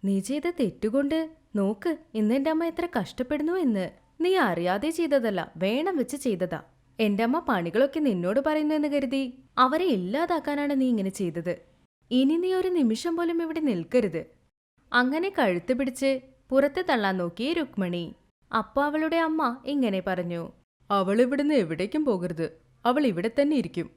നീ ചെയ്ത തെറ്റുകൊണ്ട് നോക്ക് ഇന്ന് എന്റെ അമ്മ എത്ര കഷ്ടപ്പെടുന്നു എന്ന്. നീ അറിയാതെ ചെയ്തതല്ല, വേണം വെച്ച് ചെയ്തതാ. എന്റെ അമ്മ പണികളൊക്കെ നിന്നോട് പറയുന്നു എന്ന് കരുതി അവരെ ഇല്ലാതാക്കാനാണ് നീ ഇങ്ങനെ ചെയ്തത്. ഇനി നീ ഒരു നിമിഷം പോലും ഇവിടെ നിൽക്കരുത്. അങ്ങനെ കഴുത്ത് പിടിച്ച് പുറത്ത് തള്ളാൻ നോക്കി രുക്മിണി. അപ്പൊ അവളുടെ അമ്മ ഇങ്ങനെ പറഞ്ഞു, അവൾ ഇവിടുന്ന് എവിടേക്കും പോകരുത്, അവൾ ഇവിടെ തന്നെ ഇരിക്കും.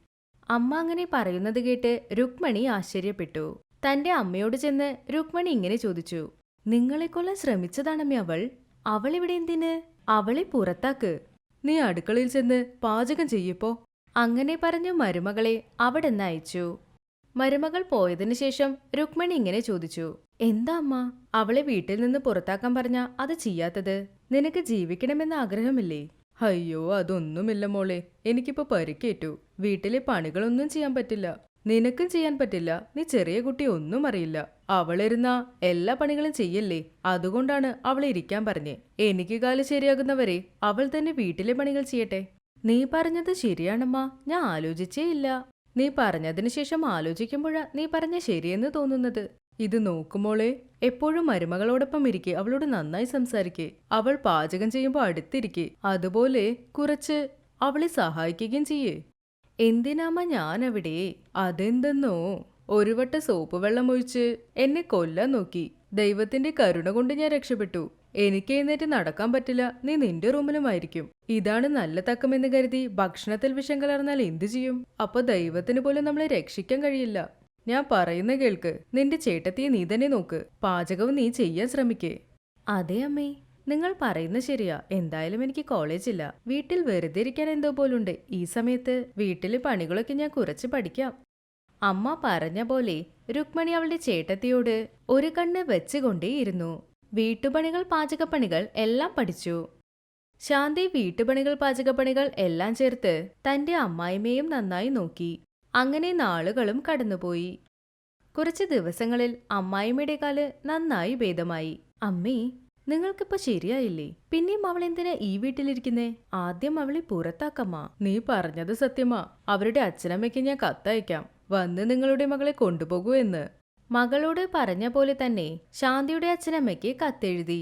അമ്മ അങ്ങനെ പറയുന്നത് കേട്ട് രുക്മിണി ആശ്ചര്യപ്പെട്ടു. തന്റെ അമ്മയോട് ചെന്ന് രുക്മിണി ഇങ്ങനെ ചോദിച്ചു, നിങ്ങളെ കൊല്ലാൻ ശ്രമിച്ചതാണമ്മേ അവൾ. അവളിവിടെ എന്തിന്? അവളെ പുറത്താക്ക്. നീ അടുക്കളയിൽ ചെന്ന് പാചകം ചെയ്യപ്പോ. അങ്ങനെ പറഞ്ഞു മരുമകളെ അവിടെന്ന് അയച്ചു. മരുമകൾ പോയതിനു ശേഷം രുക്മിണി ഇങ്ങനെ ചോദിച്ചു, എന്താ അമ്മ അവളെ വീട്ടിൽ നിന്ന് പുറത്താക്കാൻ പറഞ്ഞ അത് ചെയ്യാത്തത്? നിനക്ക് ജീവിക്കണമെന്ന ആഗ്രഹമില്ലേ? അയ്യോ, അതൊന്നുമില്ല മോളെ, എനിക്കിപ്പോ പരിക്കേറ്റു. വീട്ടിലെ പണികളൊന്നും ചെയ്യാൻ പറ്റില്ല. നിനക്കും ചെയ്യാൻ പറ്റില്ല, നീ ചെറിയ കുട്ടി, ഒന്നും അറിയില്ല. അവളിരുന്ന എല്ലാ പണികളും ചെയ്യല്ലേ, അതുകൊണ്ടാണ് അവളെ ഇരിക്കാൻ പറഞ്ഞേ. എനിക്ക് കാല് ശരിയാകുന്നവരെ അവൾ തന്നെ വീട്ടിലെ പണികൾ ചെയ്യട്ടെ. നീ പറഞ്ഞത് ശരിയാണമ്മ, ഞാൻ ആലോചിച്ചേ ഇല്ല. നീ പറഞ്ഞതിനു ശേഷം ആലോചിക്കുമ്പോഴാ നീ പറഞ്ഞ ശരിയെന്ന് തോന്നുന്നത്. ഇത് നോക്കുമോളെ, എപ്പോഴും മരുമകളോടൊപ്പം ഇരിക്കെ, അവളോട് നന്നായി സംസാരിക്കേ. അവൾ പാചകം ചെയ്യുമ്പോൾ അടുത്തിരിക്കെ, അതുപോലെ കുറച്ച് അവളെ സഹായിക്കുകയും ചെയ്യേ. എന്തിനാമ്മ ഞാനവിടെ? അതെന്തെന്നോ, ഒരു വട്ട സോപ്പ് വെള്ളം ഒഴിച്ച് എന്നെ കൊല്ലാൻ നോക്കി. ദൈവത്തിന്റെ കരുണ കൊണ്ട് ഞാൻ രക്ഷപ്പെട്ടു. എനിക്ക് എഴുന്നേറ്റ് നടക്കാൻ പറ്റില്ല, നീ നിന്റെ റൂമിലുമായിരിക്കും. ഇതാണ് നല്ല തക്കമെന്ന് കരുതി ഭക്ഷണത്തിൽ വിഷം കലർന്നാൽ എന്തു ചെയ്യും? അപ്പൊ ദൈവത്തിന് പോലും നമ്മളെ രക്ഷിക്കാൻ കഴിയില്ല. ഞാൻ പറയുന്ന കേൾക്ക്, നിന്റെ ചേട്ടത്തിയെ നീ തന്നെ നോക്ക്, പാചകവും നീ ചെയ്യാൻ ശ്രമിക്കേ. അതെ അമ്മേ, നിങ്ങൾ പറയുന്ന ശരിയാ. എന്തായാലും എനിക്ക് കോളേജില്ല, വീട്ടിൽ വെറുതെ ഇരിക്കാൻ എന്തോ പോലുണ്ട്. ഈ സമയത്ത് വീട്ടിലെ പണികളൊക്കെ ഞാൻ കുറച്ച് പഠിക്കാം. അമ്മ പറഞ്ഞ പോലെ രുക്മിണി അവളുടെ ചേട്ടത്തിയോട് ഒരു കണ്ണ് വെച്ചുകൊണ്ടേയിരുന്നു. വീട്ടുപണികൾ പാചകപ്പണികൾ എല്ലാം പഠിച്ചു. ശാന്തി വീട്ടുപണികൾ പാചകപ്പണികൾ എല്ലാം ചേർത്ത് തന്റെ അമ്മായിമ്മയും നന്നായി നോക്കി. അങ്ങനെ നാളുകളും കടന്നുപോയി. കുറച്ച് ദിവസങ്ങളിൽ അമ്മായിമ്മയുടെ കാല് നന്നായി ഭേദമായി. അമ്മേ, നിങ്ങൾക്കിപ്പോ ശരിയായില്ലേ? പിന്നെയും അവളെന്തിനാ ഈ വീട്ടിലിരിക്കുന്നേ? ആദ്യം അവളെ പുറത്താക്കമ്മ. നീ പറഞ്ഞത് സത്യമാ. അവരുടെ അച്ഛനമ്മയ്ക്ക് ഞാൻ കത്തയക്കാം, വന്ന് നിങ്ങളുടെ മകളെ കൊണ്ടുപോകൂ എന്ന്. മകളോട് പറഞ്ഞ പോലെ തന്നെ ശാന്തിയുടെ അച്ഛനമ്മയ്ക്ക് കത്തെഴുതി.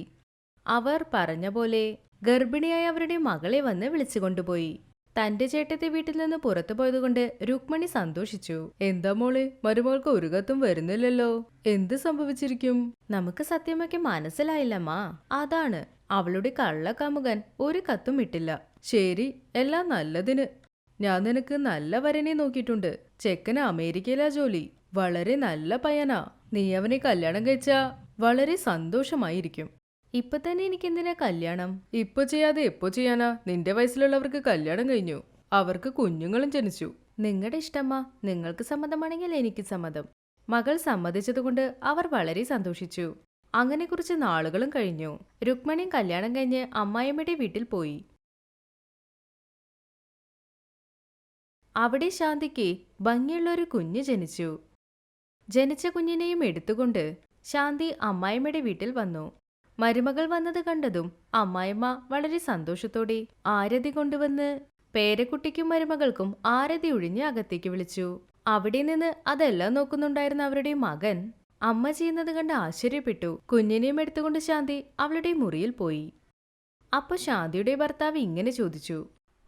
അവർ പറഞ്ഞ പോലെ ഗർഭിണിയായ അവരുടെ മകളെ വന്ന് വിളിച്ചുകൊണ്ടുപോയി. തന്റെ ചേട്ടത്തെ വീട്ടിൽ നിന്ന് പുറത്തു പോയതുകൊണ്ട് രുക്മിണി സന്തോഷിച്ചു. എന്താ മോളെ, മരുമകൾക്ക് ഒരു കത്തും വരുന്നില്ലല്ലോ, എന്ത് സംഭവിച്ചിരിക്കും? നമുക്ക് സത്യമൊക്കെ മനസ്സിലായില്ലമ്മാ. അതാണ്, അവളുടെ കള്ളക്കാമുകൻ ഒരു കത്തും ഇട്ടില്ല. ശരി, എല്ലാം നല്ലതിന്. ഞാൻ നിനക്ക് നല്ല വരനെ നോക്കിയിട്ടുണ്ട്. ചെക്കന് അമേരിക്കയിലാ ജോലി, വളരെ നല്ല പയ്യനാ. നീ അവനെ കല്യാണം കഴിച്ചാ വളരെ സന്തോഷമായിരിക്കും. ഇപ്പൊ തന്നെ എനിക്കെന്തിനാ കല്യാണം? ഇപ്പൊ ചെയ്യാതെ എപ്പോ ചെയ്യാനാ? നിന്റെ വയസ്സിലുള്ളവർക്ക് കല്യാണം കഴിഞ്ഞു, അവർക്ക് കുഞ്ഞുങ്ങളും ജനിച്ചു. നിങ്ങളുടെ ഇഷ്ടമ്മ, നിങ്ങൾക്ക് സമ്മതമാണെങ്കിൽ എനിക്ക് സമ്മതം. മകൾ സമ്മതിച്ചതുകൊണ്ട് അവർ വളരെ സന്തോഷിച്ചു. അങ്ങനെ കുറച്ച് നാളുകളും കഴിഞ്ഞു. രുക്മിണിയും കല്യാണം കഴിഞ്ഞ് അമ്മായിയമ്മയുടെ വീട്ടിൽ പോയി. അവിടെ ശാന്തിക്ക് ഭംഗിയുള്ളൊരു കുഞ്ഞ് ജനിച്ചു. ജനിച്ച കുഞ്ഞിനെയും എടുത്തുകൊണ്ട് ശാന്തി അമ്മായിമ്മയുടെ വീട്ടിൽ വന്നു. മരുമകൾ വന്നത് കണ്ടതും അമ്മായിമ്മ വളരെ സന്തോഷത്തോടെ ആരതി കൊണ്ടുവന്ന് പേരക്കുട്ടിക്കും മരുമകൾക്കും ആരതി ഒഴിഞ്ഞ് അകത്തേക്ക് വിളിച്ചു. അവിടെ നിന്ന് അതെല്ലാം നോക്കുന്നുണ്ടായിരുന്ന അവരുടെ മകൻ അമ്മ ചെയ്യുന്നത് കണ്ട് ആശ്ചര്യപ്പെട്ടു. കുഞ്ഞിനെയും എടുത്തുകൊണ്ട് ശാന്തി അവളുടെ മുറിയിൽ പോയി. അപ്പൊ ശാന്തിയുടെ ഭർത്താവ് ഇങ്ങനെ ചോദിച്ചു,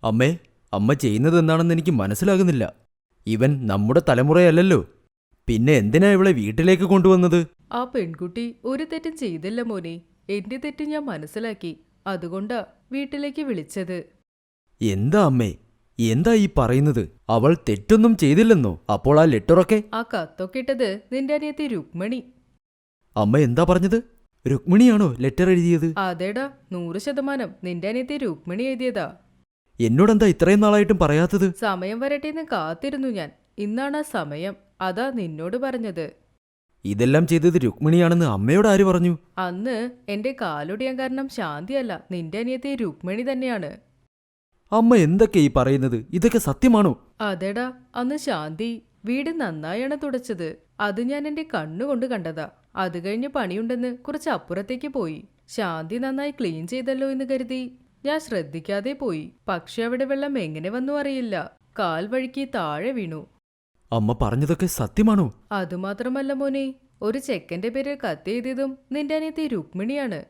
അമ്മേ, അമ്മ ചെയ്യുന്നത് എന്താണെന്ന് എനിക്ക് മനസ്സിലാകുന്നില്ല. ഇവൻ നമ്മുടെ തലമുറയല്ലല്ലോ, പിന്നെ എന്തിനാ ഇവളെ വീട്ടിലേക്ക് കൊണ്ടുവന്നത്? ആ പെൺകുട്ടി ഒരു തെറ്റും ചെയ്തില്ല മോനെ. എന്റെ തെറ്റ് ഞാൻ മനസ്സിലാക്കി, അതുകൊണ്ടാ വീട്ടിലേക്ക് വിളിച്ചത്. എന്താ അമ്മേ, എന്താ ഈ പറയുന്നത്? അവൾ തെറ്റൊന്നും ചെയ്തില്ലെന്നോ? അപ്പോൾ ആ ലെറ്ററൊക്കെ? ആ കത്തൊക്കെ ഇട്ടത് നിന്റെ അനിയത്തി രുക്മിണി. അമ്മ എന്താ പറഞ്ഞത്? രുക്മിണിയാണോ ലെറ്റർ എഴുതിയത്? അതേടാ, 100% നിന്റെ അനിയത്തി രുക്മിണി എഴുതിയതാ. എന്നോടെന്താ ഇത്രയും നാളായിട്ടും പറയാത്തത്? സമയം വരട്ടെന്ന് കാത്തിരുന്നു ഞാൻ. ഇന്നാണ് ആ സമയം, അതാ നിന്നോട് പറഞ്ഞത്. ഇതെല്ലാം ചെയ്തത് രുക്മിണിയാണെന്ന് അമ്മയോട് ആര് പറഞ്ഞു? അന്ന് എന്റെ കാലൊടിയാൻ കാരണം ശാന്തിയല്ല, നിന്റെ അനിയത്തി രുക്മിണി തന്നെയാണ്. അമ്മ എന്തൊക്കെ ഈ പറയുന്നത്? ഇതൊക്കെ സത്യമാണോ? അതെടാ, അന്ന് ശാന്തി വീട് നന്നായാണ് തുടച്ചത്. അത് ഞാൻ എന്റെ കണ്ണുകൊണ്ട് കണ്ടതാ. അത് കഴിഞ്ഞ് പണിയുണ്ടെന്ന് കുറച്ച് അപ്പുറത്തേക്ക് പോയി. ശാന്തി നന്നായി ക്ലീൻ ചെയ്തല്ലോ എന്ന് കരുതി ഞാൻ ശ്രദ്ധിക്കാതെ പോയി. പക്ഷെ അവിടെ വെള്ളം എങ്ങനെ വന്നു അറിയില്ല, കാൽ വഴുക്കി താഴെ വീണു. അമ്മ പറഞ്ഞതൊക്കെ സത്യമാണോ? അതുമാത്രമല്ല മോനെ, ഒരു ചെക്കന്റെ പേരിൽ കത്തെഴുതിയതും നിന്റെ അനിയത്തി രുക്മിണിയാണ്.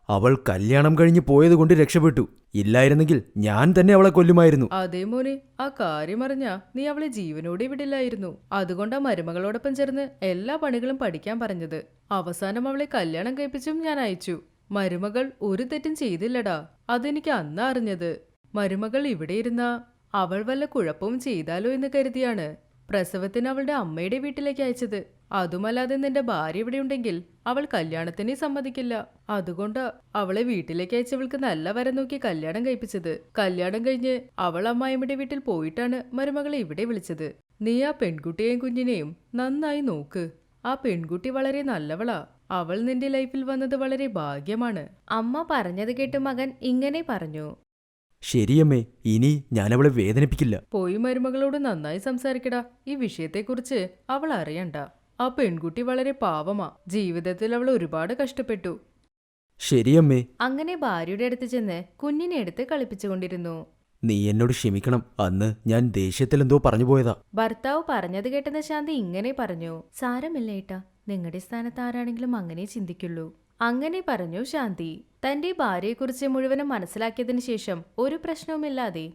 അവൾ കല്യാണം കഴിഞ്ഞ് പോയതുകൊണ്ട് രക്ഷപ്പെട്ടു. ഇല്ലായിരുന്നെങ്കിൽ ഞാൻ തന്നെ അവളെ കൊല്ലുമായിരുന്നു. അതേ മോനെ, ആ കാര്യം അറിഞ്ഞാ നീ അവളെ ജീവനോടെ വിടില്ലായിരുന്നു. അതുകൊണ്ടാ മരുമകളോടൊപ്പം ചേർന്ന് എല്ലാ പണികളും പഠിക്കാൻ പറഞ്ഞത്. അവസാനം അവളെ കല്യാണം കഴിപ്പിച്ചും ഞാൻ അയച്ചു. മരുമകൾ ഒരു തെറ്റും ചെയ്തില്ലടാ. അതെനിക്ക് അന്നാ അറിഞ്ഞത്. മരുമകൾ ഇവിടെ ഇരുന്നാ അവൾ വല്ല കുഴപ്പവും ചെയ്താലോ എന്ന് കരുതിയാണ് പ്രസവത്തിന് അവളുടെ അമ്മയുടെ വീട്ടിലേക്ക് അയച്ചത്. അതുമല്ലാതെ നിന്റെ ഭാര്യ ഇവിടെ ഉണ്ടെങ്കിൽ അവൾ കല്യാണത്തിനെ സമ്മതിക്കില്ല. അതുകൊണ്ടാ അവളെ വീട്ടിലേക്ക് അയച്ചവൾക്ക് നല്ല വരം നോക്കി കല്യാണം കഴിപ്പിച്ചത്. കല്യാണം കഴിഞ്ഞ് അവൾ അമ്മായിമ്മയുടെ വീട്ടിൽ പോയിട്ടാണ് മരുമകളെ ഇവിടെ വിളിച്ചത്. നീ ആ പെൺകുട്ടിയെയും കുഞ്ഞിനെയും നന്നായി നോക്ക്. ആ പെൺകുട്ടി വളരെ നല്ലവളാ. അവൾ നിന്റെ ലൈഫിൽ വന്നത് വളരെ ഭാഗ്യമാണ്. അമ്മ പറഞ്ഞത് കേട്ട് മകൻ ഇങ്ങനെ പറഞ്ഞു. ശരിയമ്മേ, ഇനി ഞാനവളെ വേദനിപ്പിക്കില്ല. പോയി മരുമകളോട് നന്നായി സംസാരിക്കടാ. ഈ വിഷയത്തെക്കുറിച്ച് അവൾ അറിയണ്ട. ആ പെൺകുട്ടി വളരെ പാവമാ. ജീവിതത്തിൽ അവൾ ഒരുപാട് കഷ്ടപ്പെട്ടു. ശരിയമ്മേ. അങ്ങനെ ഭാര്യയുടെ അടുത്ത് ചെന്ന് കുഞ്ഞിനെ എടുത്ത് കളിപ്പിച്ചുകൊണ്ടിരുന്നു. നീ എന്നോട് ക്ഷമിക്കണം. അന്ന് ഞാൻ ദേഷ്യത്തിൽ എന്തോ പറഞ്ഞു പോയതാ. ഭർത്താവ് പറഞ്ഞത് കേട്ടെന്ന് ശാന്തി ഇങ്ങനെ പറഞ്ഞു. സാരമില്ല ഏട്ടാ, നിങ്ങളുടെ സ്ഥാനത്ത് ആരാണെങ്കിലും അങ്ങനെ ചിന്തിക്കുള്ളൂ. അങ്ങനെ പറഞ്ഞു ശാന്തി. തന്റെ ഭാര്യയെക്കുറിച്ച് മുഴുവനും മനസ്സിലാക്കിയതിനു ശേഷം ഒരു പ്രശ്നവുമില്ലാതെ